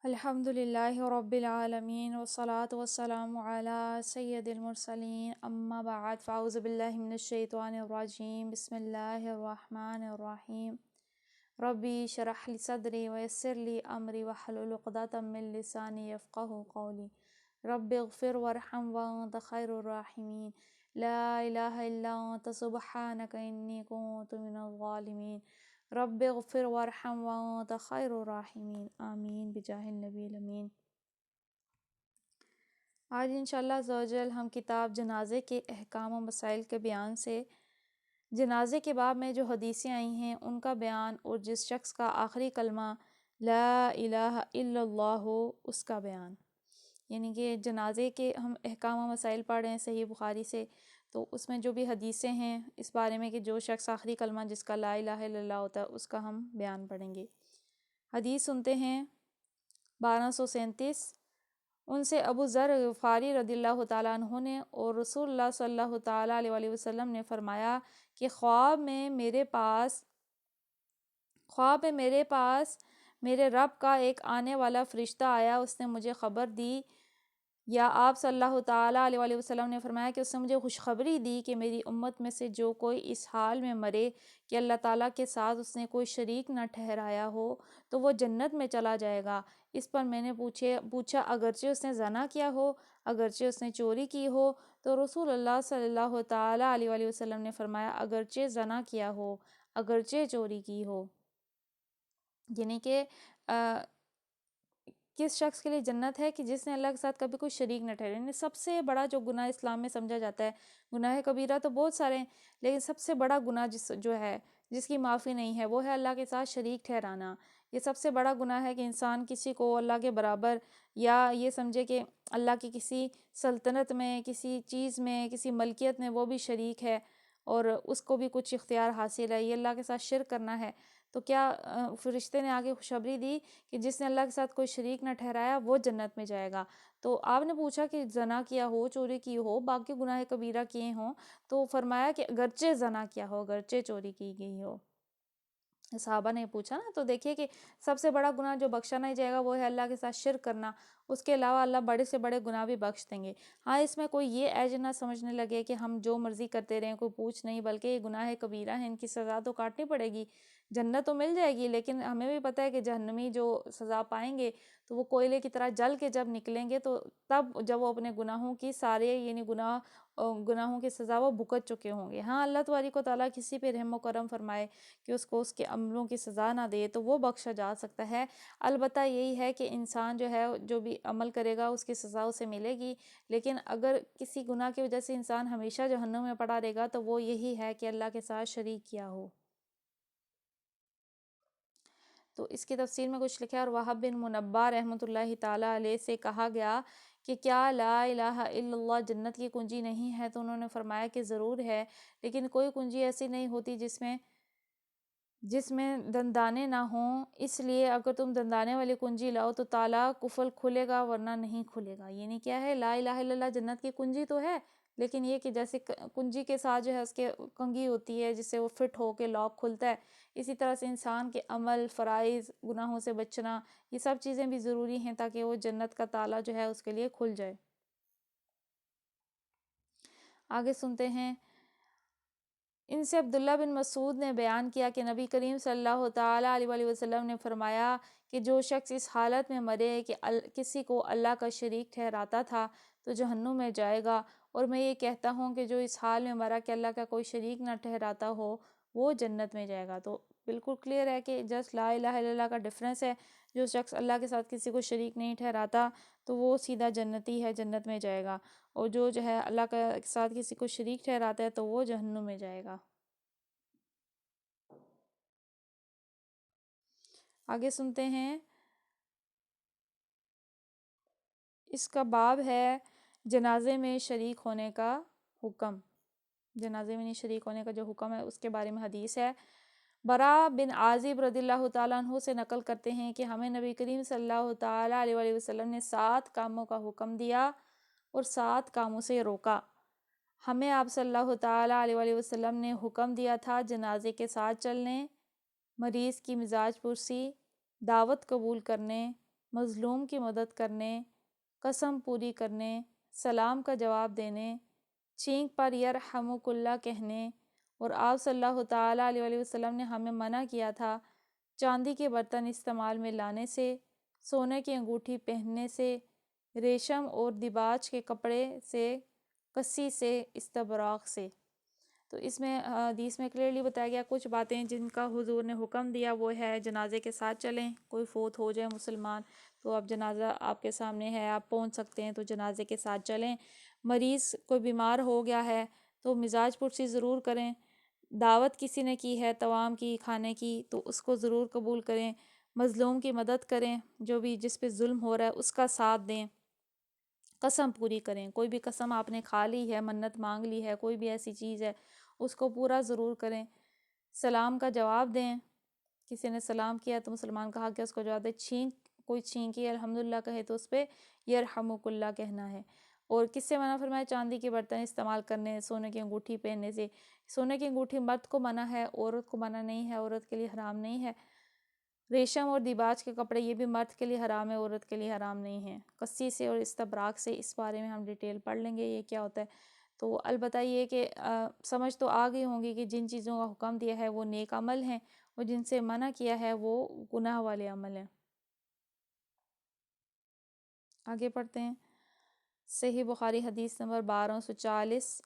الحمد للہ رب العالمین والصلاة والسلام علی سید المرسلین اما بعد فاعوذ باللہ من الشیطان الرجیم بسم اللہ الرحمن الرحیم ربی شرح لی صدری ویسر لی امری واحلل عقدۃ من لسانی یفقہوا قولی رب اغفر وارحم وانت خیر الراحمین لا الہ الا انت سبحانک انی کنت من الظالمین رب اغفر وارحم وانت خیر الراحمین آمین بجاہ النبی الامین۔ آج انشاءاللہ عز و جل ہم کتاب جنازے کے احکام و مسائل کے بیان سے جنازے کے باب میں جو حدیثیں آئی ہیں ان کا بیان اور جس شخص کا آخری کلمہ لا الہ الا اللہ ہو اس کا بیان، یعنی کہ جنازے کے ہم احکام و مسائل پڑھ رہے ہیں صحیح بخاری سے، تو اس میں جو بھی حدیثیں ہیں اس بارے میں کہ جو شخص آخری کلمہ جس کا لا الہ الا اللہ ہوتا ہے اس کا ہم بیان پڑھیں گے۔ حدیث سنتے ہیں 1237، ان سے ابو ذر غفاری رضی اللہ تعالیٰ عنہ نے اور رسول اللہ صلی اللہ تعالیٰ علیہ وآلہ وسلم نے فرمایا کہ خواب میں میرے پاس میرے رب کا ایک آنے والا فرشتہ آیا، اس نے مجھے خبر دی، یا آپ صلی اللہ تعالیٰ علیہ وآلہ وسلم نے فرمایا کہ اس نے مجھے خوشخبری دی کہ میری امت میں سے جو کوئی اس حال میں مرے کہ اللہ تعالیٰ کے ساتھ اس نے کوئی شریک نہ ٹھہرایا ہو تو وہ جنت میں چلا جائے گا۔ اس پر میں نے پوچھا اگرچہ اس نے زنا کیا ہو، اگرچہ اس نے چوری کی ہو، تو رسول اللہ صلی اللہ تعالیٰ علیہ وآلہ وسلم نے فرمایا اگرچہ زنا کیا ہو، اگرچہ چوری کی ہو، یعنی کہ کس شخص کے لیے جنت ہے کہ جس نے اللہ کے ساتھ کبھی کوئی شریک نہ ٹھہرے۔ یعنی سب سے بڑا جو گناہ اسلام میں سمجھا جاتا ہے، گناہ کبیرہ تو بہت سارے ہیں لیکن سب سے بڑا گناہ جو ہے جس کی معافی نہیں ہے وہ ہے اللہ کے ساتھ شریک ٹھہرانا۔ یہ سب سے بڑا گناہ ہے کہ انسان کسی کو اللہ کے برابر یا یہ سمجھے کہ اللہ کی کسی سلطنت میں، کسی چیز میں، کسی ملکیت میں وہ بھی شریک ہے اور اس کو بھی کچھ اختیار حاصل ہے، یہ اللہ کے ساتھ شرک کرنا ہے۔ تو کیا فرشتے نے آگے خوشخبری دی کہ جس نے اللہ کے ساتھ کوئی شریک نہ ٹھہرایا وہ جنت میں جائے گا۔ تو آپ نے پوچھا کہ زنا کیا ہو، چوری کی ہو، باقی گناہ کبیرہ کیے ہوں، تو فرمایا کہ اگرچہ زنا کیا ہو، اگرچہ چوری کی گئی ہو۔ صحابہ نے پوچھا نا، تو دیکھیے کہ سب سے بڑا گناہ جو بخشا نہیں جائے گا وہ ہے اللہ کے ساتھ شرک کرنا، اس کے علاوہ اللہ بڑے سے بڑے گناہ بھی بخش دیں گے۔ ہاں، اس میں کوئی یہ ایج نہ سمجھنے لگے کہ ہم جو مرضی کرتے رہیں، کوئی پوچھ نہیں، بلکہ یہ گناہ کبیرہ ہیں، ان کی سزا تو کاٹنی پڑے گی۔ جنت تو مل جائے گی لیکن ہمیں بھی پتہ ہے کہ جہنمی جو سزا پائیں گے تو وہ کوئلے کی طرح جل کے جب نکلیں گے تو تب جب وہ اپنے گناہوں کی گناہوں کی سزا وہ بھگت چکے ہوں گے۔ ہاں، اللہ تبارک و تعالیٰ کسی پہ رحم و کرم فرمائے کہ اس کو اس کے عملوں کی سزا نہ دے تو وہ بخشا جا سکتا ہے۔ البتہ یہی ہے کہ انسان جو ہے جو بھی عمل کرے گا اس کی سزا اسے ملے گی، لیکن اگر کسی گناہ کی وجہ سے انسان ہمیشہ جہنم میں پڑا رہے گا تو وہ یہی ہے کہ اللہ کے ساتھ شریک کیا ہو۔ تو اس کی تفسیر میں کچھ لکھا ہے، اور وہب بن منبہ رحمۃ اللہ تعالیٰ علیہ سے کہا گیا کہ کیا لا الہ الا اللہ جنت کی کنجی نہیں ہے؟ تو انہوں نے فرمایا کہ ضرور ہے، لیکن کوئی کنجی ایسی نہیں ہوتی جس میں دندانے نہ ہوں، اس لیے اگر تم دندانے والی کنجی لاؤ تو تالا قفل کھلے گا ورنہ نہیں کھلے گا۔ یعنی کیا ہے، لا الہ الا اللہ جنت کی کنجی تو ہے، لیکن یہ کہ جیسے کنجی کے ساتھ جو ہے اس کے کنگھی ہوتی ہے جس سے وہ فٹ ہو کے لاک کھلتا ہے، اسی طرح سے انسان کے عمل، فرائض، گناہوں سے بچنا، یہ سب چیزیں بھی ضروری ہیں تاکہ وہ جنت کا تالا جو ہے اس کے لیے کھل جائے۔ آگے سنتے ہیں، ان سے عبداللہ بن مسعود نے بیان کیا کہ نبی کریم صلی اللہ تعالیٰ علیہ وآلہ وسلم نے فرمایا کہ جو شخص اس حالت میں مرے کہ کسی کو اللہ کا شریک ٹھہراتا تھا تو جہنم میں جائے گا، اور میں یہ کہتا ہوں کہ جو اس حال میں مرا کہ اللہ کا کوئی شریک نہ ٹھہراتا ہو وہ جنت میں جائے گا۔ تو بالکل کلیئر ہے کہ جسٹ لا الہ الا اللہ کا ڈفرینس ہے، جو شخص اللہ کے ساتھ کسی کو شریک نہیں ٹھہراتا تو وہ سیدھا جنتی ہے، جنت میں جائے گا، اور جو ہے اللہ کے ساتھ کسی کو شریک ٹھہراتا ہے تو وہ جہنم میں جائے گا۔ آگے سنتے ہیں، اس کا باب ہے جنازے میں شریک ہونے کا حکم۔ جنازے میں نہیں شریک ہونے کا جو حکم ہے اس کے بارے میں حدیث ہے۔ برا بن عازب رضی اللہ تعالیٰ عنہ سے نقل کرتے ہیں کہ ہمیں نبی کریم صلی اللہ تعالیٰ علیہ وآلہ وسلم نے 7 کاموں کا حکم دیا اور 7 کاموں سے روکا۔ ہمیں آپ صلی اللہ تعالیٰ علیہ وآلہ وسلم نے حکم دیا تھا جنازے کے ساتھ چلنے، مریض کی مزاج پرسی، دعوت قبول کرنے، مظلوم کی مدد کرنے، قسم پوری کرنے، سلام کا جواب دینے، چھینک پر یرحمک اللہ کہنے، اور آپ صلی اللہ تعالیٰ علیہ وآلہ وسلم نے ہمیں منع کیا تھا چاندی کے برتن استعمال میں لانے سے، سونے کی انگوٹھی پہننے سے، ریشم اور دیباج کے کپڑے سے، کسی سے، استبراق سے۔ تو اس میں حدیث میں کلیئرلی بتایا گیا کچھ باتیں جن کا حضور نے حکم دیا، وہ ہے جنازے کے ساتھ چلیں، کوئی فوت ہو جائے مسلمان تو اب جنازہ آپ کے سامنے ہے، آپ پہنچ سکتے ہیں تو جنازے کے ساتھ چلیں۔ مریض کوئی بیمار ہو گیا ہے تو مزاج پرسی ضرور کریں، دعوت کسی نے کی ہے طعام کی، کھانے کی، تو اس کو ضرور قبول کریں، مظلوم کی مدد کریں، جو بھی جس پہ ظلم ہو رہا ہے اس کا ساتھ دیں، قسم پوری کریں، کوئی بھی قسم آپ نے کھا لی ہے، منت مانگ لی ہے، کوئی بھی ایسی چیز ہے اس کو پورا ضرور کریں، سلام کا جواب دیں، کسی نے سلام کیا تو مسلمان کہا کہ اس کو جواب دے، کوئی چھینکی الحمدللہ کہے تو اس پہ یرحمک اللہ کہنا ہے۔ اور کس سے منع فرمایا؟ چاندی کے برتن استعمال کرنے، سونے کی انگوٹھی پہننے سے۔ سونے کی انگوٹھی مرد کو منع ہے، عورت کو منع نہیں ہے، عورت کے لیے حرام نہیں ہے۔ ریشم اور دیباج کے کپڑے یہ بھی مرد کے لیے حرام ہے، عورت کے لیے حرام نہیں ہے۔ کسی سے اور استبراق سے، اس بارے میں ہم ڈیٹیل پڑھ لیں گے یہ کیا ہوتا ہے۔ تو البتہ یہ کہ سمجھ تو آ گئی ہوں گی کہ جن چیزوں کا حکم دیا ہے وہ نیک عمل ہیں، اور جن سے منع کیا ہے وہ گناہ والے عمل ہیں۔ آگے پڑھتے ہیں۔ صحیح بخاری حدیث نمبر 1240،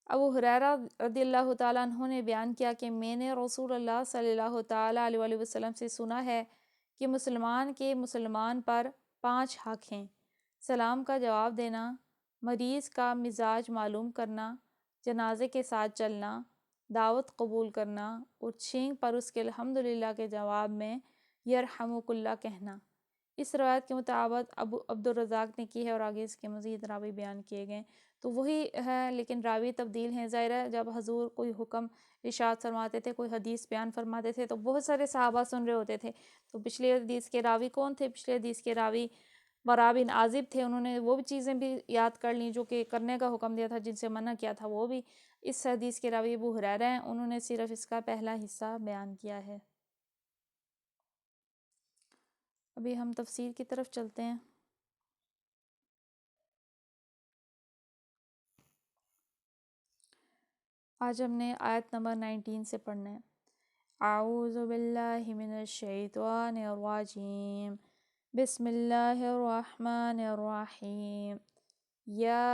ابو ہریرہ رضی اللہ تعالیٰ عنہ نے بیان کیا کہ میں نے رسول اللہ صلی اللہ تعالیٰ علیہ وآلہ وسلم سے سنا ہے کہ مسلمان کے مسلمان پر 5 حق ہیں: سلام کا جواب دینا، مریض کا مزاج معلوم کرنا، جنازے کے ساتھ چلنا، دعوت قبول کرنا، اور چھینک پر اس کے الحمدللہ کے جواب میں یرحمک اللہ کہنا۔ اس روایت کے مطابق ابو عبد الرزاق نے کی ہے، اور آگے اس کے مزید راوی بیان کیے گئے تو وہی ہے، لیکن راوی تبدیل ہیں۔ ظاہر ہے جب حضور کوئی حکم ارشاد فرماتے تھے، کوئی حدیث بیان فرماتے تھے تو بہت سارے صحابہ سن رہے ہوتے تھے، تو پچھلے حدیث کے راوی کون تھے؟ پچھلے حدیث کے راوی برا بن عازب تھے، انہوں نے وہ بھی چیزیں بھی یاد کر لیں جو کہ کرنے کا حکم دیا تھا، جن سے منع کیا تھا وہ بھی۔ اس حدیث کے راوی ابو ہریرہ ہیں، انہوں نے صرف اس کا پہلا حصہ بیان کیا ہے۔ ابھی ہم تفسیر کی طرف چلتے ہیں۔ آج ہم نے آیت نمبر 19 سے پڑھنا ہے۔ اعوذ باللہ من الشیطان الرجیم، بسم اللہ الرحمن الرحیم، یا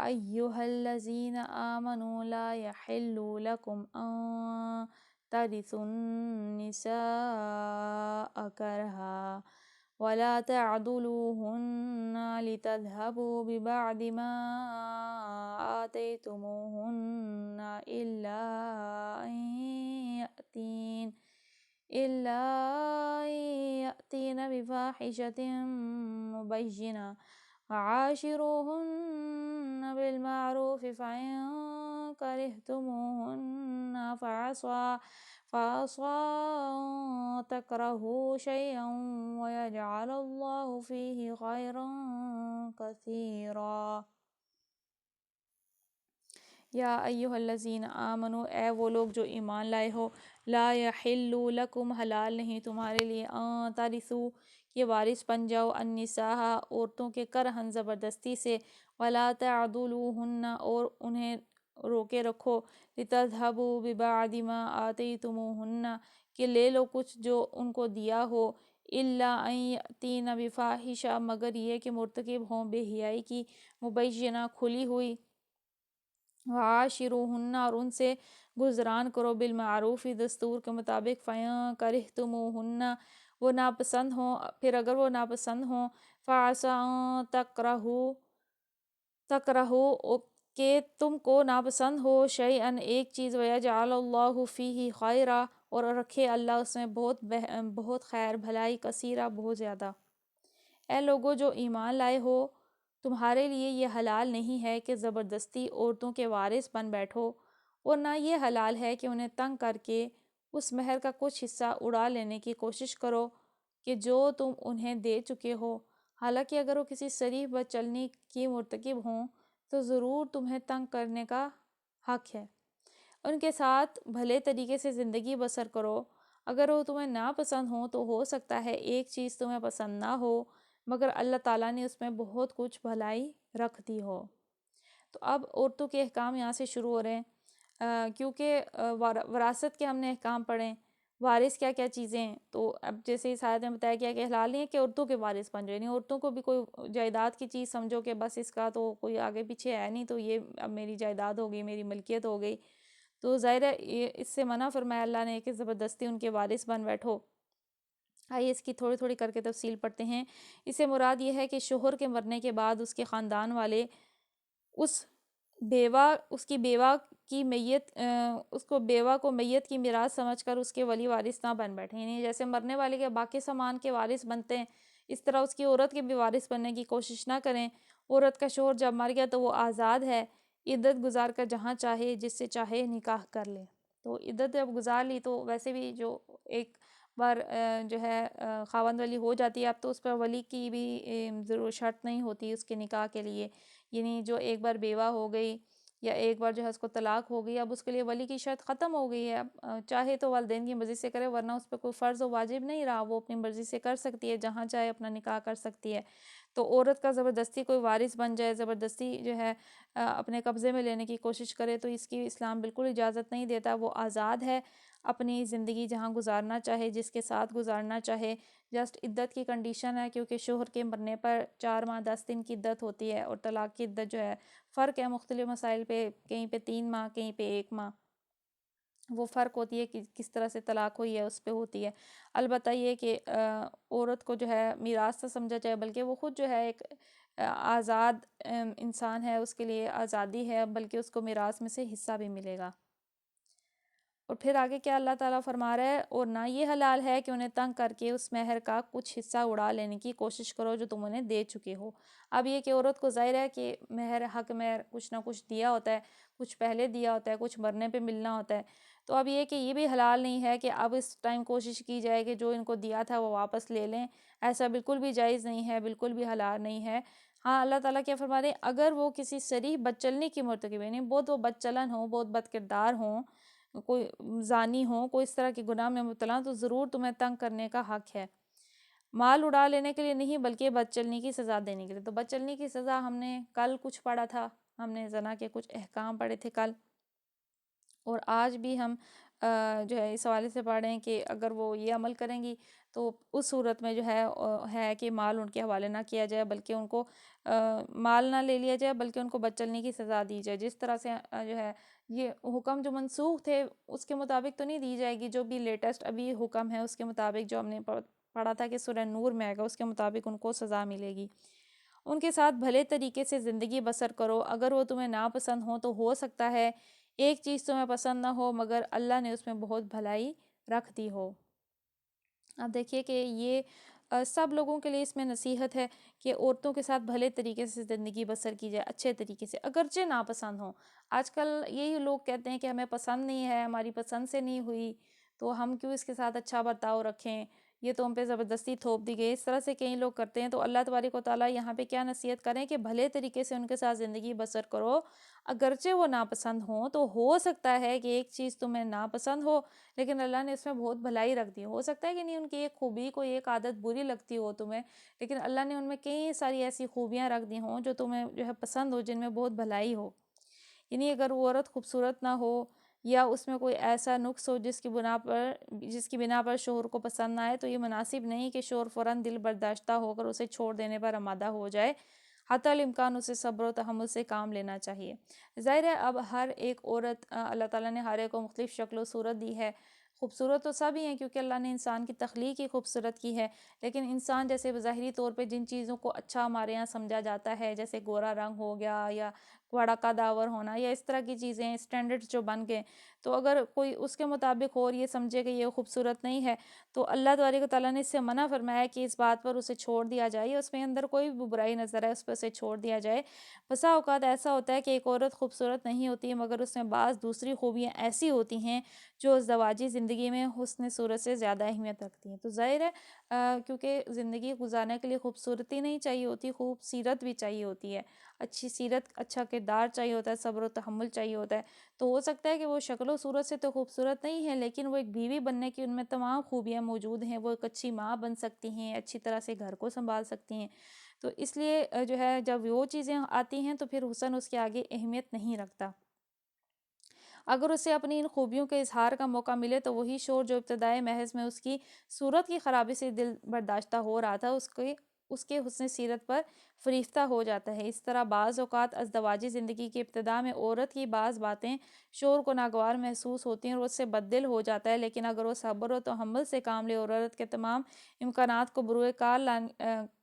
ایہا الذین آمنوا لا یحل لکم ان ترثوا النساء کرہا ولا تعضلوہن لتذہبوا ببعض ما آتیتموہن إلا أن يأتين بفاحشة مبينة وعاشروهن بالمعروف فإن كرهتموهن فعسى أن تكرهوا شيئا ويجعل الله فيه خيرا كثيرا۔ یا ایہا الذین آمنوا، اے وہ لوگ جو ایمان لائے ہو، لا یحل لکم، حلال نہیں تمہارے لیے، ان ترثوا، کہ وارث بن جاؤ، النساء، عورتوں کے، کرہن، زبردستی سے، ولا تعضلوہن، اور انہیں روکے رکھو، لتذہبوا ببعض ما آتیتموہن، کہ لے لو کچھ جو ان کو دیا ہو، الا ان یأتین بفاحشہ، مگر یہ کہ مرتکب ہوں بے حیائی کی، مبینہ، کھلی ہوئی، وعاشروہن، اور ان سے گزران کرو، بالمعروف، دستور کے مطابق، فَإِن كَرِهْتُمُوهُنَّ، وہ ناپسند ہوں، پھر اگر وہ ناپسند ہوں، فَعَسَىٰ أَن تَكْرَهُوا، کہ تم کو ناپسند ہو، شَيْئًا، ایک چیز، وَيَجْعَلَ اللَّهُ فِيهِ خَيْرًا، اور رکھے اللہ اس میں بہت خیر، بھلائی، کثیرہ، بہت زیادہ۔ اے لوگو جو ایمان لائے ہو، تمہارے لیے یہ حلال نہیں ہے کہ زبردستی عورتوں کے وارث بن بیٹھو، اور نہ یہ حلال ہے کہ انہیں تنگ کر کے اس مہر کا کچھ حصہ اڑا لینے کی کوشش کرو کہ جو تم انہیں دے چکے ہو، حالانکہ اگر وہ کسی صریح بدچلنی کی مرتکب ہوں تو ضرور تمہیں تنگ کرنے کا حق ہے۔ ان کے ساتھ بھلے طریقے سے زندگی بسر کرو، اگر وہ تمہیں ناپسند ہوں تو ہو سکتا ہے ایک چیز تمہیں پسند نہ ہو مگر اللہ تعالیٰ نے اس میں بہت کچھ بھلائی رکھ دی ہو۔ تو اب عورتوں کے احکام یہاں سے شروع ہو رہے ہیں، کیونکہ وراثت کے ہم نے احکام پڑھیں، وارث کیا کیا چیزیں ہیں۔ تو اب جیسے اس آیت میں بتایا گیا کہ حلال نہیں ہے کہ عورتوں کے وارث بن جائیں، یعنی عورتوں کو بھی کوئی جائیداد کی چیز سمجھو کہ بس اس کا تو کوئی آگے پیچھے ہے نہیں، تو یہ اب میری جائیداد ہو گئی، میری ملکیت ہو گئی، تو ظاہر ہے یہ اس سے منع فرمایا اللہ نے کہ زبردستی ان کے وارث بن بیٹھو۔ آئیے اس کی تھوڑی تھوڑی کر کے تفصیل پڑھتے ہیں۔ اس سے مراد یہ ہے کہ شوہر کے مرنے کے بعد اس کے خاندان والے اس بیوہ کی میت اس کو بیوہ کو میت کی میراث سمجھ کر اس کے ولی وارث نہ بن بیٹھیں، یعنی جیسے مرنے والے کے باقی سامان کے وارث بنتے ہیں اس طرح اس کی عورت کے بھی وارث بننے کی کوشش نہ کریں۔ عورت کا شوہر جب مر گیا تو وہ آزاد ہے، عدت گزار کر جہاں چاہے جس سے چاہے نکاح کر لے۔ تو عدت جب گزار لی تو ویسے بھی جو ایک بار جو ہے خاوند والی ہو جاتی ہے اب تو اس پر ولی کی بھی ضرور شرط نہیں ہوتی اس کے نکاح کے لیے، یعنی جو ایک بار بیوہ ہو گئی یا ایک بار جو ہے اس کو طلاق ہو گئی اب اس کے لیے ولی کی شرط ختم ہو گئی ہے۔ اب چاہے تو والدین کی مرضی سے کرے ورنہ اس پہ کوئی فرض و واجب نہیں رہا، وہ اپنی مرضی سے کر سکتی ہے، جہاں چاہے اپنا نکاح کر سکتی ہے۔ تو عورت کا زبردستی کوئی وارث بن جائے، زبردستی جو ہے اپنے قبضے میں لینے کی کوشش کرے تو اس کی اسلام بالکل اجازت نہیں دیتا۔ وہ آزاد ہے، اپنی زندگی جہاں گزارنا چاہے جس کے ساتھ گزارنا چاہے، جسٹ عدت کی کنڈیشن ہے کیونکہ شوہر کے مرنے پر 4 ماہ 10 دن کی عدت ہوتی ہے اور طلاق کی عدت جو ہے فرق ہے مختلف مسائل پہ، کہیں پہ 3 ماہ کہیں پہ 1 ماہ، وہ فرق ہوتی ہے کہ کس طرح سے طلاق ہوئی ہے اس پہ ہوتی ہے۔ البتہ یہ کہ عورت کو جو ہے میراث سے سمجھا جائے بلکہ وہ خود جو ہے ایک آزاد انسان ہے، اس کے لیے آزادی ہے بلکہ اس کو میراث میں سے حصہ بھی ملے گا۔ اور پھر آگے کیا اللہ تعالیٰ فرما رہا ہے، اور نہ یہ حلال ہے کہ انہیں تنگ کر کے اس مہر کا کچھ حصہ اڑا لینے کی کوشش کرو جو تم انہیں دے چکے ہو۔ اب یہ کہ عورت کو ظاہر ہے کہ مہر حق مہر کچھ نہ کچھ دیا ہوتا ہے، کچھ پہلے دیا ہوتا ہے، کچھ مرنے پہ ملنا ہوتا ہے، تو اب یہ کہ یہ بھی حلال نہیں ہے کہ اب اس ٹائم کوشش کی جائے کہ جو ان کو دیا تھا وہ واپس لے لیں، ایسا بالکل بھی جائز نہیں ہے، بالکل بھی حلال نہیں ہے۔ ہاں اللہ تعالیٰ کیا فرما رہے ہیں، اگر وہ کسی صریح بدچلنی کی مرتکب یعنی بہت وہ بدچلن ہوں، بہت بد کردار ہوں، کوئی زانی ہوں، کوئی اس طرح کے گناہ میں مبتلا تو ضرور تمہیں تنگ کرنے کا حق ہے، مال اڑا لینے کے لیے نہیں بلکہ بدچلنی کی سزا دینے کے لیے۔ تو بدچلنی کی سزا ہم نے کل کچھ پڑھا تھا، ہم نے زنا کے کچھ احکام پڑھے تھے کل، اور آج بھی ہم جو ہے اس حوالے سے پڑھ رہے ہیں کہ اگر وہ یہ عمل کریں گی تو اس صورت میں جو ہے کہ مال ان کے حوالے نہ کیا جائے بلکہ ان کو مال نہ لے لیا جائے بلکہ ان کو بدچلنی کی سزا دی جائے۔ جس طرح سے جو ہے یہ حکم جو منسوخ تھے اس کے مطابق تو نہیں دی جائے گی، جو بھی لیٹسٹ ابھی حکم ہے اس کے مطابق جو ہم نے پڑھا تھا کہ سورہ نور میں آئے گا اس کے مطابق ان کو سزا ملے گی۔ ان کے ساتھ بھلے طریقے سے زندگی بسر کرو، اگر وہ تمہیں ناپسند ہوں تو ہو سکتا ہے ایک چیز تمہیں پسند نہ ہو مگر اللہ نے اس میں بہت بھلائی رکھ دی ہو۔ اب دیکھیے کہ یہ سب لوگوں کے لیے اس میں نصیحت ہے کہ عورتوں کے ساتھ بھلے طریقے سے زندگی بسر کی جائے، اچھے طریقے سے، اگرچہ ناپسند ہوں۔ آج کل یہی لوگ کہتے ہیں کہ ہمیں پسند نہیں ہے، ہماری پسند سے نہیں ہوئی تو ہم کیوں اس کے ساتھ اچھا برتاؤ رکھیں، یہ تو ہم پہ زبردستی تھوپ دی گئی، اس طرح سے کئی لوگ کرتے ہیں۔ تو اللہ تبارک و تعالیٰ یہاں پہ کیا نصیحت کریں کہ بھلے طریقے سے ان کے ساتھ زندگی بسر کرو، اگرچہ وہ ناپسند ہوں تو ہو سکتا ہے کہ ایک چیز تمہیں ناپسند ہو لیکن اللہ نے اس میں بہت بھلائی رکھ دی ہو سکتا ہے کہ نہیں ان کی ایک خوبی کوئی ایک عادت بری لگتی ہو تمہیں، لیکن اللہ نے ان میں کئی ساری ایسی خوبیاں رکھ دی ہوں جو تمہیں جو ہے پسند ہو، جن میں بہت بھلائی ہو۔ یعنی اگر وہ عورت خوبصورت نہ ہو یا اس میں کوئی ایسا نقص ہو جس کی بنا پر شوہر کو پسند نہ آئے تو یہ مناسب نہیں کہ شوہر فوراً دل برداشتہ ہو کر اسے چھوڑ دینے پر آمادہ ہو جائے، حتی الامکان اسے صبر و تحمل سے کام لینا چاہیے۔ ظاہر ہے اب ہر ایک عورت اللہ تعالیٰ نے ہر ایک کو مختلف شکل و صورت دی ہے، خوبصورت تو سب ہی ہیں کیونکہ اللہ نے انسان کی تخلیق ہی خوبصورت کی ہے، لیکن انسان جیسے ظاہری طور پہ جن چیزوں کو اچھا ہمارے یہاں سمجھا جاتا ہے جیسے گورا رنگ ہو گیا یا بڑا قداور ہونا یا اس طرح کی چیزیں اسٹینڈرڈ جو بن گئے، تو اگر کوئی اس کے مطابق ہو اور یہ سمجھے کہ یہ خوبصورت نہیں ہے تو اللہ تبارک و تعالیٰ نے اس سے منع فرمایا کہ اس بات پر اسے چھوڑ دیا جائے، اس میں اندر کوئی بھی برائی نظر ہے اس پہ اسے چھوڑ دیا جائے۔ بسا اوقات ایسا ہوتا ہے کہ ایک عورت خوبصورت نہیں ہوتی مگر اس میں بعض دوسری خوبیاں ایسی ہوتی ہیں جو ازدواجی زندگی میں حسن صورت سے زیادہ اہمیت رکھتی ہیں۔ تو ظاہر ہے کیونکہ زندگی گزارنے کے لیے خوبصورتی نہیں چاہیے ہوتی، خوب سیرت بھی چاہیے ہوتی ہے، اچھی سیرت، اچھا کردار چاہیے ہوتا ہے، صبر و تحمل چاہیے ہوتا ہے۔ تو ہو سکتا ہے کہ وہ شکل و صورت سے تو خوبصورت نہیں ہے، لیکن وہ ایک بیوی بننے کی ان میں تمام خوبیاں موجود ہیں، وہ ایک اچھی ماں بن سکتی ہیں، اچھی طرح سے گھر کو سنبھال سکتی ہیں۔ تو اس لیے جو ہے جب وہ چیزیں آتی ہیں تو پھر حسن اس کے آگے اہمیت نہیں رکھتا۔ اگر اسے اپنی ان خوبیوں کے اظہار کا موقع ملے تو وہی شور جو ابتدائے محض میں اس کی صورت کی خرابی سے دل برداشتہ ہو رہا تھا، اس کے حسن سیرت پر فریفتہ ہو جاتا ہے۔ اس طرح بعض اوقات ازدواجی زندگی کی ابتدا میں عورت کی بعض باتیں شور کو ناگوار محسوس ہوتی ہیں اور اس سے بددل ہو جاتا ہے، لیکن اگر وہ صبر و تحمل سے کام لے اور عورت کے تمام امکانات کو بروئے کار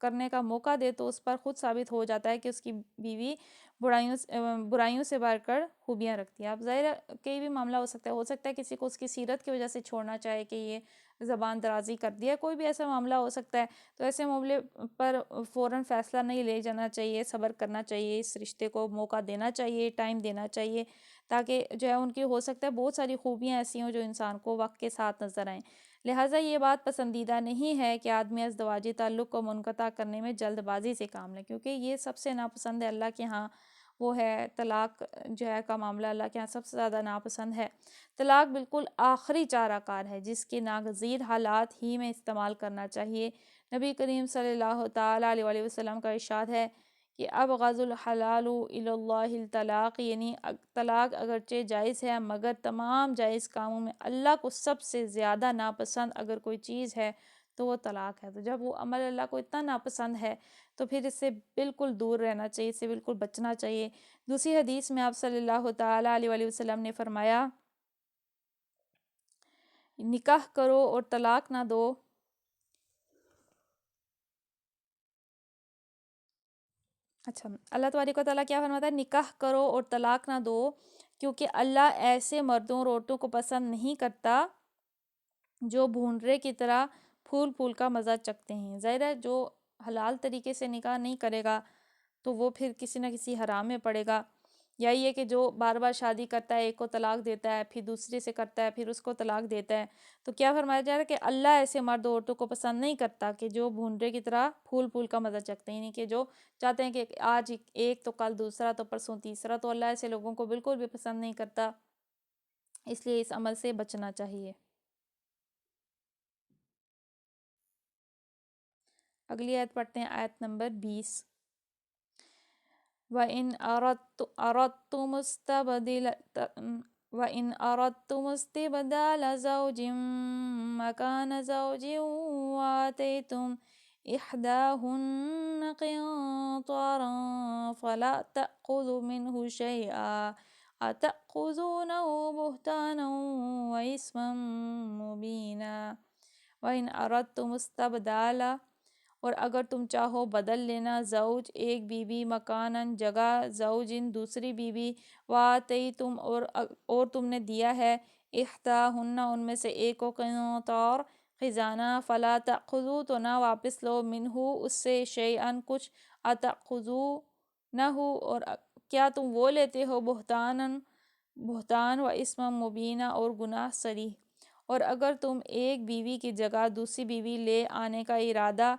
کرنے کا موقع دے تو اس پر خود ثابت ہو جاتا ہے کہ اس کی بیوی برائیوں سے بڑھ کر خوبیاں رکھتی ہے۔ اب ظاہر ہے کئی بھی معاملہ ہو سکتا ہے کسی کو اس کی سیرت کی وجہ سے چھوڑنا چاہے کہ یہ زبان درازی کر دیا، کوئی بھی ایسا معاملہ ہو سکتا ہے۔ تو ایسے معاملے پر فوراً فیصلہ نہیں لے جانا چاہیے، صبر کرنا چاہیے، اس رشتے کو موقع دینا چاہیے، ٹائم دینا چاہیے، تاکہ جو ہے ان کی ہو سکتا ہے بہت ساری خوبیاں ایسی ہوں جو انسان کو وقت کے ساتھ نظر آئیں۔ لہٰذا یہ بات پسندیدہ نہیں ہے کہ آدمی ازدواجی تعلق کو منقطع کرنے میں جلد بازی سے کام لے، کیونکہ یہ سب سے ناپسند ہے اللہ کے ہاں، وہ ہے طلاق جو ہے کا معاملہ اللہ کے ہاں سب سے زیادہ ناپسند ہے۔ طلاق بالکل آخری چارہ کار ہے جس کے ناگزیر حالات ہی میں استعمال کرنا چاہیے۔ نبی کریم صلی اللہ تعالیٰ علیہ وآلہ وسلم کا ارشاد ہے کہ ابغض الحلال الی اللہ الطلاق، یعنی طلاق اگرچہ جائز ہے مگر تمام جائز کاموں میں اللہ کو سب سے زیادہ ناپسند اگر کوئی چیز ہے تو وہ طلاق ہے۔ تو جب وہ عمل اللہ کو اتنا ناپسند ہے تو پھر اس سے بالکل دور رہنا چاہیے، اس سے بالکل بچنا چاہیے۔ دوسری حدیث میں آپ صلی اللہ تعالیٰ علیہ وآلہ وسلم نے فرمایا، نکاح کرو اور طلاق نہ دو۔ اچھا، اللہ تبارک و تعالیٰ کیا فرماتا ہے؟ نکاح کرو اور طلاق نہ دو، کیونکہ اللہ ایسے مردوں اور عورتوں کو پسند نہیں کرتا جو بھونڈرے کی طرح پھول پھول کا مزہ چکھتے ہیں۔ ظاہر ہے جو حلال طریقے سے نکاح نہیں کرے گا تو وہ پھر کسی نہ کسی حرام میں پڑے گا، یا یہ کہ جو بار بار شادی کرتا ہے، ایک کو طلاق دیتا ہے، پھر دوسرے سے کرتا ہے، پھر اس کو طلاق دیتا ہے۔ تو کیا فرمایا جا رہا ہے کہ اللہ ایسے مرد و عورتوں کو پسند نہیں کرتا کہ جو بھونڈرے کی طرح پھول پھول کا مزہ چکھتے ہیں، یعنی کہ جو چاہتے ہیں کہ آج ایک تو کل دوسرا تو پرسوں تیسرا، تو اللہ ایسے لوگوں کو بالکل بھی پسند نہیں کرتا، اس لیے اس عمل سے بچنا چاہیے۔ اگلی آیت پڑھتے ہیں، آیت نمبر 20۔ وَإِنْ أَرَدْتُمُ اسْتِبْدَالَ زَوْجٍ مَّكَانَ زَوْجٍ وَآتَيْتُمْ إِحْدَاهُنَّ قِنطَارًا فَلَا تَأْخُذُوا مِنْهُ شَيْئًا أَتَأْخُذُونَهُ بُهْتَانًا وَإِثْمًا مُّبِينًا۔ وَإِنْ أَرَدْتُمُ اسْتِبْدَالَ، اور اگر تم چاہو بدل لینا، زوج ایک بیوی، مکانن جگہ، زوجن دوسری بیوی، وآتیتم اور تم نے دیا ہے، احداہن ان میں سے ایک کو، قنطار خزانہ، فلا تأخذوا تو نہ واپس لو، منہ اس سے، شیئن کچھ، اتأخذونہ اور کیا تم وہ لیتے ہو، بہتان و اسم مبینہ اور گناہ صریح۔ اور اگر تم ایک بیوی کی جگہ دوسری بیوی لے آنے کا ارادہ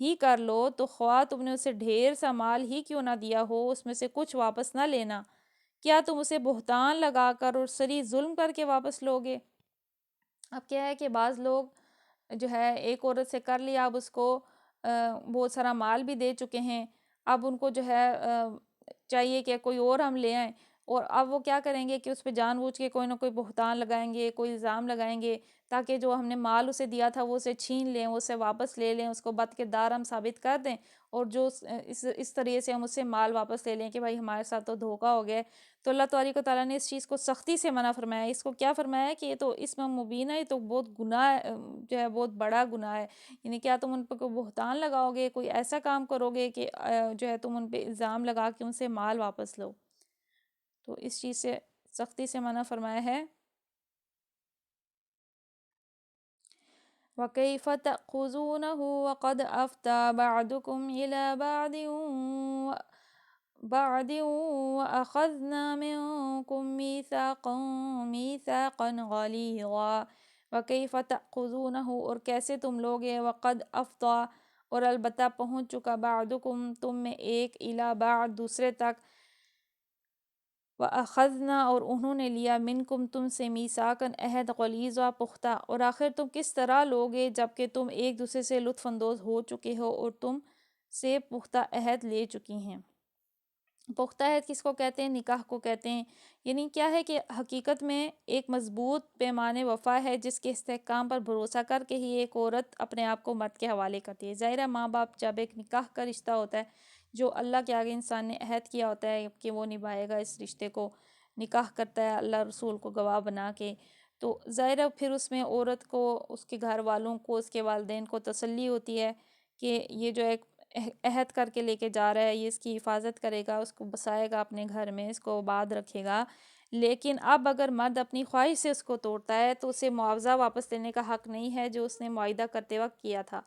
ہی کر لو تو خواہ تم نے اسے ڈھیر سا مال ہی کیوں نہ دیا ہو، اس میں سے کچھ واپس نہ لینا۔ کیا تم اسے بہتان لگا کر اور صریح ظلم کر کے واپس لوگے؟ اب کیا ہے کہ بعض لوگ جو ہے ایک عورت سے کر لیا، اب اس کو بہت سارا مال بھی دے چکے ہیں، اب ان کو جو ہے چاہیے کہ کوئی اور ہم لے آئیں، اور اب وہ کیا کریں گے کہ اس پہ جان بوجھ کے کوئی نہ کوئی بہتان لگائیں گے، کوئی الزام لگائیں گے، تاکہ جو ہم نے مال اسے دیا تھا وہ اسے چھین لیں، وہ اسے واپس لے لیں، اس کو بد کردار ہم ثابت کر دیں، اور جو اس طریقے سے ہم اس سے مال واپس لے لیں کہ بھائی ہمارے ساتھ تو دھوکہ ہو گیا ہے۔ تو اللہ تبارک و تعالیٰ نے اس چیز کو سختی سے منع فرمایا ہے۔ اس کو کیا فرمایا ہے کہ یہ تو اسم مبینہ ہے، یہ تو بہت گناہ جو ہے بہت بڑا گناہ ہے، یعنی کیا تم ان پہ کوئی بہتان لگاؤ گے، کوئی ایسا کام کرو گے کہ جو ہے تم ان پہ الزام لگا کے ان سے مال واپس لو۔ تو اس چیز سے سختی سے منع فرمایا ہے۔ وَكَيْفَ تَأْخُذُونَهُ وَقَدْ أَفْضَىٰ بَعْضُكُمْ إِلَىٰ بَعْضٍ وَأَخَذْنَا مِنكُم مِّيثَاقًا غَلِيظًا۔ وَكَيْفَ تَأْخُذُونَهُ اور کیسے تم لوگ یہ وقد افضا اور البتہ پہنچ چکا بعدکم تم میں ایک الی بعد دوسرے تک وَأَخَذْنَا اور انہوں نے لیا منکم تم سے میثاقاً عہد غلیظا پختہ اور آخر تم کس طرح لوگے جبکہ تم ایک دوسرے سے لطف اندوز ہو چکے ہو اور تم سے پختہ عہد لے چکی ہیں۔ پختہ عہد کس کو کہتے ہیں؟ نکاح کو کہتے ہیں۔ یعنی کیا ہے کہ حقیقت میں ایک مضبوط پیمانے وفا ہے جس کے استحکام پر بھروسہ کر کے ہی ایک عورت اپنے آپ کو مرد کے حوالے کرتی ہے۔ ظاہر ہے ماں باپ جب ایک نکاح کا رشتہ ہوتا ہے جو اللہ کے آگے انسان نے عہد کیا ہوتا ہے کہ وہ نبھائے گا اس رشتے کو، نکاح کرتا ہے اللہ رسول کو گواہ بنا کے، تو ظاہر ہے پھر اس میں عورت کو، اس کے گھر والوں کو، اس کے والدین کو تسلی ہوتی ہے کہ یہ جو ایک عہد کر کے لے کے جا رہا ہے یہ اس کی حفاظت کرے گا، اس کو بسائے گا اپنے گھر میں، اس کو آباد رکھے گا۔ لیکن اب اگر مرد اپنی خواہش سے اس کو توڑتا ہے تو اسے معاوضہ واپس لینے کا حق نہیں ہے جو اس نے معاہدہ کرتے وقت کیا تھا۔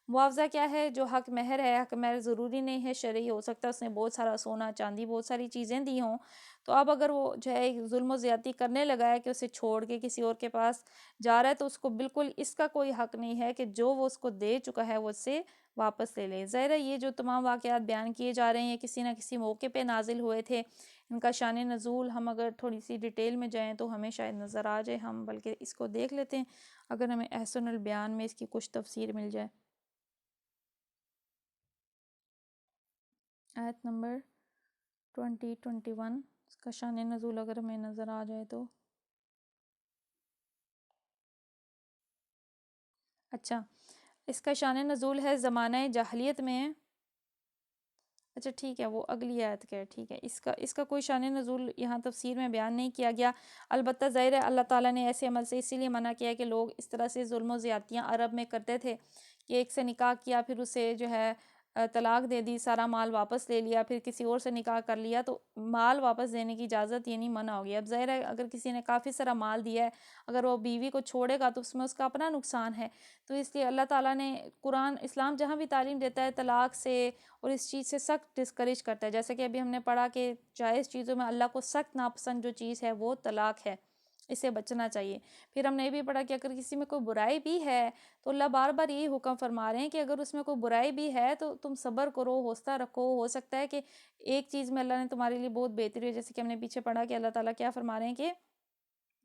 معاوضہ کیا ہے؟ جو حق مہر ہے، حق مہر ضروری نہیں ہے شرعی، ہو سکتا ہے اس نے بہت سارا سونا چاندی بہت ساری چیزیں دی ہوں، تو اب اگر وہ جو ہے ظلم و زیادتی کرنے لگا ہے کہ اسے چھوڑ کے کسی اور کے پاس جا رہا ہے تو اس کو بالکل اس کا کوئی حق نہیں ہے کہ جو وہ اس کو دے چکا ہے وہ اس سے واپس لے لے۔ ظاہر ہے یہ جو تمام واقعات بیان کیے جا رہے ہیں یہ کسی نہ کسی موقع پہ نازل ہوئے تھے، ان کا شان نزول ہم اگر تھوڑی سی ڈیٹیل میں جائیں تو ہمیں شاید نظر آ جائے، ہم بلکہ اس کو دیکھ لیتے ہیں اگر ہمیں احسن البیان میں اس کی کچھ تفسیر مل جائے۔ آیت نمبر 21 اس کا شان نزول اگر ہمیں نظر آ جائے تو اچھا، اس کا شان نزول ہے زمانہ جاہلیت میں، اچھا ٹھیک ہے وہ اگلی آیت کا ہے، ٹھیک ہے، اس کا کوئی شان نزول یہاں تفسیر میں بیان نہیں کیا گیا، البتہ ظاہر ہے اللہ تعالیٰ نے ایسے عمل سے اسی لیے منع کیا ہے کہ لوگ اس طرح سے ظلم و زیادتیاں عرب میں کرتے تھے کہ ایک سے نکاح کیا پھر اسے جو ہے طلاق دے دی، سارا مال واپس لے لیا، پھر کسی اور سے نکاح کر لیا تو مال واپس دینے کی اجازت یعنی منع ہو گیا۔ اب ظاہر ہے اگر کسی نے کافی سارا مال دیا ہے اگر وہ بیوی کو چھوڑے گا تو اس میں اس کا اپنا نقصان ہے، تو اس لیے اللہ تعالیٰ نے قرآن اسلام جہاں بھی تعلیم دیتا ہے طلاق سے اور اس چیز سے سخت ڈسکریج کرتا ہے، جیسے کہ ابھی ہم نے پڑھا کہ جائز چیزوں میں اللہ کو سخت ناپسند جو چیز ہے وہ طلاق ہے، اس سے بچنا چاہیے۔ پھر ہم نے یہ بھی پڑھا کہ اگر کسی میں کوئی برائی بھی ہے تو اللہ بار بار یہی حکم فرما رہے ہیں کہ اگر اس میں کوئی برائی بھی ہے تو تم صبر کرو، حوصلہ رکھو، ہو سکتا ہے کہ ایک چیز میں اللہ نے تمہارے لیے بہت بہتری ہے، جیسے کہ ہم نے پیچھے پڑھا کہ اللہ تعالیٰ کیا فرما رہے ہیں کہ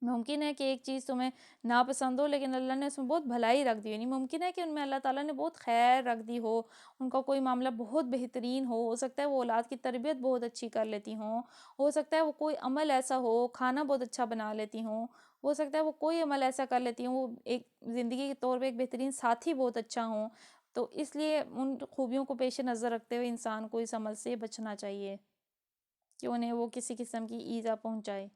ممکن ہے کہ ایک چیز تمہیں ناپسند ہو لیکن اللہ نے اس میں بہت بھلائی رکھ دی، یعنی ممکن ہے کہ ان میں اللہ تعالیٰ نے بہت خیر رکھ دی ہو، ان کا کوئی معاملہ بہت بہترین ہو سکتا ہے وہ اولاد کی تربیت بہت اچھی کر لیتی ہوں، ہو سکتا ہے وہ کوئی عمل ایسا ہو، کھانا بہت اچھا بنا لیتی ہوں، ہو سکتا ہے وہ کوئی عمل ایسا کر لیتی ہوں، وہ ایک زندگی کے طور پہ ایک بہترین ساتھی بہت اچھا ہوں، تو اس لیے ان خوبیوں کو پیش نظر رکھتے ہوئے انسان کو اس عمل سے بچنا چاہیے کہ انہیں وہ کسی قسم کی ایذا پہنچائے۔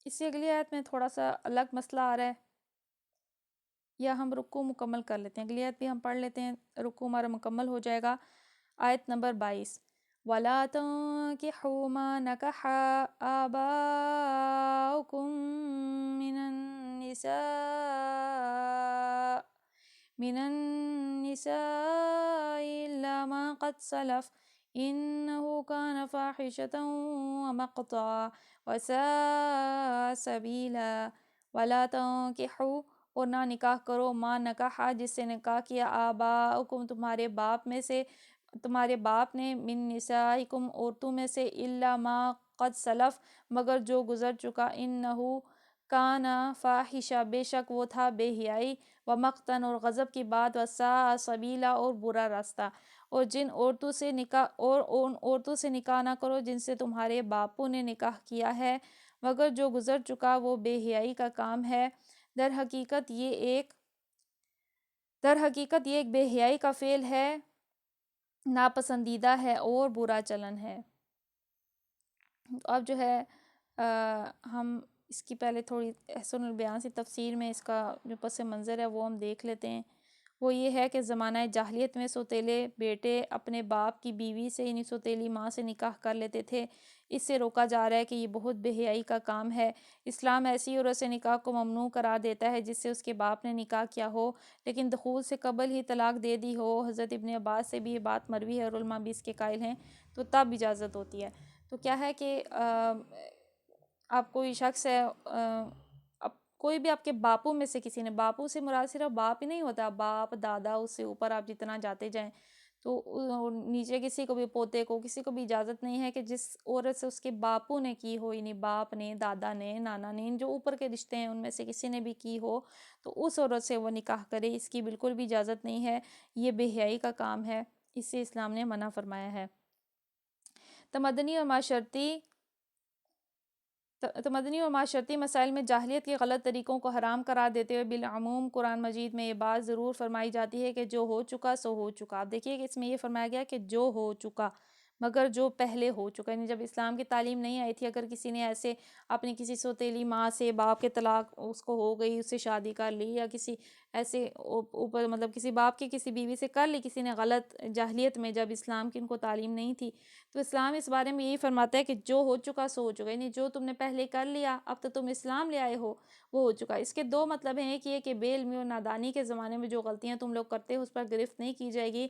اس سے اگلی آیت میں تھوڑا سا الگ مسئلہ آ رہا ہے، یا ہم رکوع مکمل کر لیتے ہیں، اگلی آیت بھی ہم پڑھ لیتے ہیں، رکوع ہمارا مکمل ہو جائے گا۔ آیت نمبر 22 وَلَا تَنكِحُوا مَا نَكَحَ آبَاؤُكُم مِّنَ النِّسَاءِ إِلَّا مَا قَدْ سَلَفَ إِنَّهُ كَانَ فَاحِشَةً وَمَقْتًا وَسَاءَ سَبِيلًا۔ وَلَا تَنكِحُوا اور نہ نکاح کرو، مَا نَكَحَ جس سے نکاح کیا، آباؤکم تمہارے باپ میں سے، تمہارے باپ نے، من نسائکم عورتوں میں سے، الا ما قد سلف مگر جو گزر چکا، انہو کانا فاحشہ بے شک وہ تھا بے حیائی، ومقتن اور غضب کی بات، وساء سبیلا اور برا راستہ۔ اور جن عورتوں سے نکاح اور ان عورتوں سے نکاح نہ کرو جن سے تمہارے باپوں نے نکاح کیا ہے مگر جو گزر چکا وہ بے حیائی کا کام ہے، در حقیقت یہ ایک بے حیائی کا فعل ہے، ناپسندیدہ ہے اور برا چلن ہے۔ اب جو ہے ہم اس کی پہلے تھوڑی احسن البیان سے تفسیر میں اس کا جو پس منظر ہے وہ ہم دیکھ لیتے ہیں۔ وہ یہ ہے کہ زمانہ جاہلیت میں سوتیلے بیٹے اپنے باپ کی بیوی سے یعنی سوتیلی ماں سے نکاح کر لیتے تھے، اس سے روکا جا رہا ہے کہ یہ بہت بے حیائی کا کام ہے۔ اسلام ایسی عورت سے نکاح کو ممنوع قرار دیتا ہے جس سے اس کے باپ نے نکاح کیا ہو لیکن دخول سے قبل ہی طلاق دے دی ہو، حضرت ابن عباس سے بھی یہ بات مروی ہے اور علماء بھی اس کے قائل ہیں، تو تب اجازت ہوتی ہے۔ تو کیا ہے کہ آپ کوئی شخص ہے، کوئی بھی آپ کے باپوں میں سے کسی نے، باپوں سے مراد صرف باپ ہی نہیں ہوتا، باپ دادا، اس سے اوپر آپ جتنا جاتے جائیں، تو نیچے کسی کو بھی، پوتے کو، کسی کو بھی اجازت نہیں ہے کہ جس عورت سے اس کے باپوں نے کی ہو، یعنی باپ نے، دادا نے، نانا نے، جو اوپر کے رشتے ہیں ان میں سے کسی نے بھی کی ہو تو اس عورت سے وہ نکاح کرے، اس کی بالکل بھی اجازت نہیں ہے، یہ بے حیائی کا کام ہے، اس سے اسلام نے منع فرمایا ہے۔ تمدنی اور معاشرتی مسائل میں جاہلیت کے غلط طریقوں کو حرام قرار دیتے ہوئے بالعموم قرآن مجید میں یہ بات ضرور فرمائی جاتی ہے کہ جو ہو چکا سو ہو چکا۔ آپ دیکھیے کہ اس میں یہ فرمایا گیا کہ جو ہو چکا، مگر جو پہلے ہو چکا، یعنی جب اسلام کی تعلیم نہیں آئی تھی، اگر کسی نے ایسے اپنی کسی سوتیلی ماں سے، باپ کے طلاق اس کو ہو گئی، اس سے شادی کر لی، یا کسی ایسے اوپر مطلب کسی باپ کی کسی بیوی سے کر لی کسی نے غلط، جاہلیت میں جب اسلام کی ان کو تعلیم نہیں تھی، تو اسلام اس بارے میں یہی فرماتا ہے کہ جو ہو چکا سو ہو چکا، یعنی جو تم نے پہلے کر لیا، اب تو تم اسلام لے آئے ہو، وہ ہو چکا۔ اس کے دو مطلب ہیں، ایک یہ کہ بے علمی اور نادانی کے زمانے میں جو غلطیاں تم لوگ کرتے ہو اس پر گرفت نہیں کی جائے گی،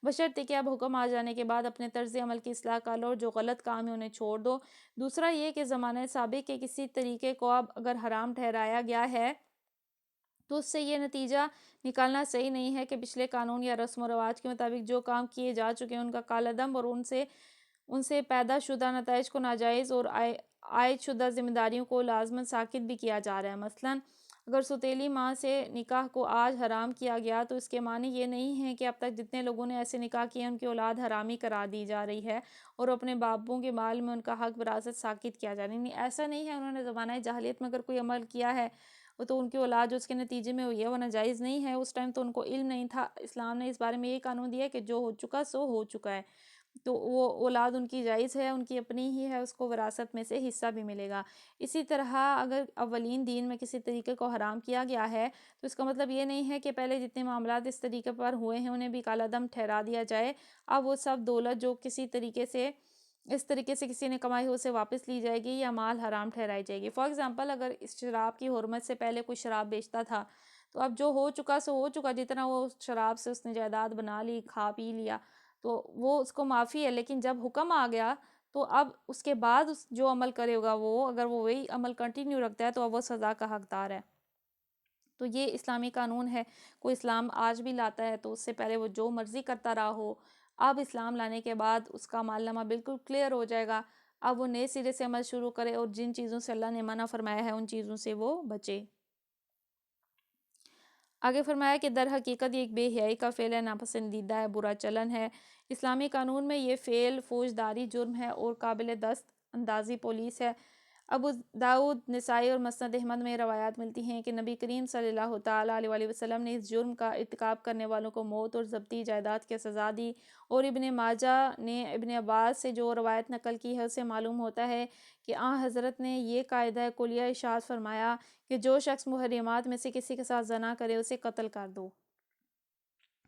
بشرطے کہ اب حکم آ جانے کے بعد اپنے طرز عمل کی اصلاح کر لو اور جو غلط کام ہے انہیں چھوڑ دو۔ دوسرا یہ کہ زمانہ سابق کے کسی طریقے کو اب اگر حرام ٹھہرایا گیا ہے تو اس سے یہ نتیجہ نکالنا صحیح نہیں ہے کہ پچھلے قانون یا رسم و رواج کے مطابق جو کام کیے جا چکے ہیں ان کا کالعدم اور ان سے پیدا شدہ نتائج کو ناجائز اور عائد شدہ ذمہ داریوں کو لازماً ساقط بھی کیا جا رہا ہے۔ مثلاً اگر سوتیلی ماں سے نکاح کو آج حرام کیا گیا تو اس کے معنی یہ نہیں ہے کہ اب تک جتنے لوگوں نے ایسے نکاح کیے ان کی اولاد حرامی قرار دی جا رہی ہے اور اپنے باپوں کے مال میں ان کا حق وراثت ساقط کیا جا رہا ہے، ایسا نہیں ہے۔ انہوں نے زمانہ جاہلیت میں اگر کوئی عمل کیا ہے تو ان کی اولاد جو اس کے نتیجے میں ہوئی ہے وہ ناجائز نہیں ہے، اس ٹائم تو ان کو علم نہیں تھا۔ اسلام نے اس بارے میں یہ قانون دیا ہے کہ جو ہو چکا سو ہو چکا ہے، تو وہ اولاد ان کی جائز ہے، ان کی اپنی ہی ہے، اس کو وراثت میں سے حصہ بھی ملے گا۔ اسی طرح اگر اولین دین میں کسی طریقے کو حرام کیا گیا ہے تو اس کا مطلب یہ نہیں ہے کہ پہلے جتنے معاملات اس طریقے پر ہوئے ہیں انہیں بھی کالعدم ٹھہرا دیا جائے، اب وہ سب دولت جو کسی طریقے سے اس طریقے سے کسی نے کمائی ہو اسے واپس لی جائے گی یا مال حرام ٹھہرائی جائے گی۔ فار ایگزامپل اگر اس شراب کی حرمت سے پہلے کوئی شراب بیچتا تھا تو اب جو ہو چکا سو ہو چکا، جتنا وہ شراب سے اس نے جائیداد بنا لی، کھا پی لیا، تو وہ اس کو معافی ہے، لیکن جب حکم آ گیا تو اب اس کے بعد جو عمل کرے گا وہ اگر وہ وہی عمل کنٹینیو رکھتا ہے تو اب وہ سزا کا حقدار ہے۔ تو یہ اسلامی قانون ہے۔ کوئی اسلام آج بھی لاتا ہے تو اس سے پہلے وہ جو مرضی کرتا رہا ہو، اب اسلام لانے کے بعد اس کا عمل نامہ بالکل کلیئر ہو جائے گا، اب وہ نئے سرے سے عمل شروع کرے اور جن چیزوں سے اللہ نے منع فرمایا ہے ان چیزوں سے وہ بچے۔ آگے فرمایا کہ در حقیقت یہ ایک بے حیائی کا فعل ہے، ناپسندیدہ ہے، برا چلن ہے۔ اسلامی قانون میں یہ فعل فوجداری جرم ہے اور قابل دست اندازی پولیس ہے۔ ابو داؤد، نسائی اور مسند احمد میں روایات ملتی ہیں کہ نبی کریم صلی اللہ تعالیٰ علیہ وسلم نے اس جرم کا ارتکاب کرنے والوں کو موت اور ضبطی جائیداد کی سزا دی، اور ابن ماجہ نے ابن عباس سے جو روایت نقل کی ہے اسے معلوم ہوتا ہے کہ حضرت نے یہ قاعدہ کلیہ ارشاد فرمایا کہ جو شخص محرمات میں سے کسی کے ساتھ زنا کرے اسے قتل کر دو۔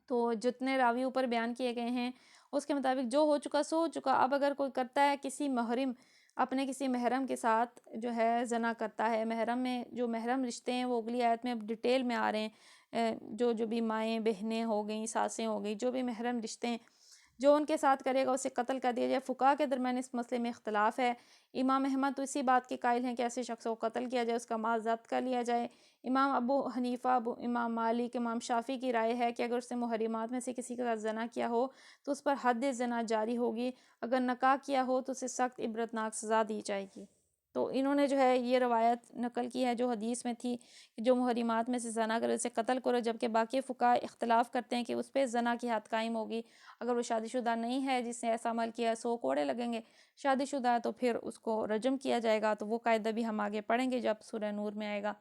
تو جتنے راوی اوپر بیان کیے گئے ہیں اس کے مطابق جو ہو چکا سو ہو چکا۔ اب اگر کوئی کرتا ہے کسی محرم، اپنے کسی محرم کے ساتھ جو ہے زنا کرتا ہے، محرم میں جو محرم رشتے ہیں وہ اگلی آیت میں اب ڈیٹیل میں آ رہے ہیں، جو بھی مائیں بہنیں ہو گئیں، ساسیں ہو گئیں، جو بھی محرم رشتے ہیں جو ان کے ساتھ کرے گا اسے قتل کر دیا جائے۔ فقہاء کے درمیان اس مسئلے میں اختلاف ہے۔ امام احمد تو اسی بات کے قائل ہیں کہ ایسے شخص کو قتل کیا جائے، اس کا مال ضبط کر لیا جائے۔ امام ابو حنیفہ، امام مالک، امام شافعی کی رائے ہے کہ اگر اس نے محرمات میں سے کسی کے ساتھ زنا کیا ہو تو اس پر حد زنا جاری ہوگی، اگر نکاح کیا ہو تو اسے سخت عبرتناک سزا دی جائے گی۔ تو انہوں نے جو ہے یہ روایت نقل کی ہے جو حدیث میں تھی کہ جو محرمات میں سے زنا کرے اسے قتل کرو، جبکہ باقی فقہاء اختلاف کرتے ہیں کہ اس پہ زنا کی حد قائم ہوگی۔ اگر وہ شادی شدہ نہیں ہے جس نے ایسا عمل کیا 100 کوڑے لگیں گے، شادی شدہ ہے تو پھر اس کو رجم کیا جائے گا، تو وہ قاعدہ بھی ہم آگے پڑھیں گے جب سورہ نور میں آئے گا۔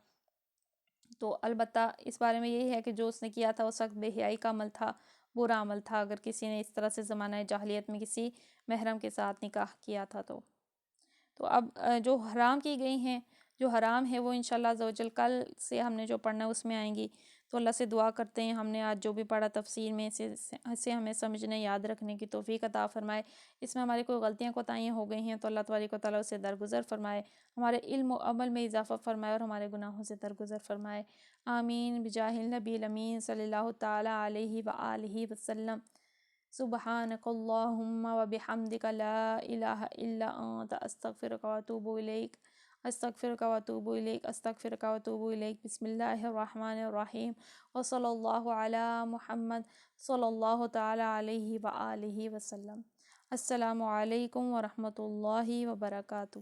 تو البتہ اس بارے میں یہی ہے کہ جو اس نے کیا تھا وہ سخت بے حیائی کا عمل تھا، برا عمل تھا، اگر کسی نے اس طرح سے زمانہ جاہلیت میں کسی محرم کے ساتھ نکاح کیا تھا تو اب جو حرام کی گئی ہیں، جو حرام ہے وہ انشاءاللہ عز و جل کل سے ہم نے جو پڑھنا ہے اس میں آئیں گی۔ تو اللہ سے دعا کرتے ہیں ہم نے آج جو بھی پڑھا تفسیر میں اسے ہمیں سمجھنے یاد رکھنے کی توفیق عطا فرمائے۔ اس میں ہماری کوئی غلطیاں کوتاہیاں ہو گئی ہیں تو اللہ تبارک و تعالیٰ اسے درگزر فرمائے، ہمارے علم و عمل میں اضافہ فرمائے اور ہمارے گناہوں سے درگزر فرمائے۔ آمین بجاہ النبی الامین صلی اللہ تعالیٰ علیہ وآلہ وسلم۔ سبحانک اللہم و بحمدک لا الہ الا انت استغفرک و اتوب الیک استغفرک و اتوب الیک استغفرک و اتوب الیک بسم اللہ الرحمن الرحیم وصلی اللہ علی محمد صلی اللہ تعالی علیہ وآلہ وسلم۔ السلام علیکم ورحمۃ اللہ وبرکاتہ۔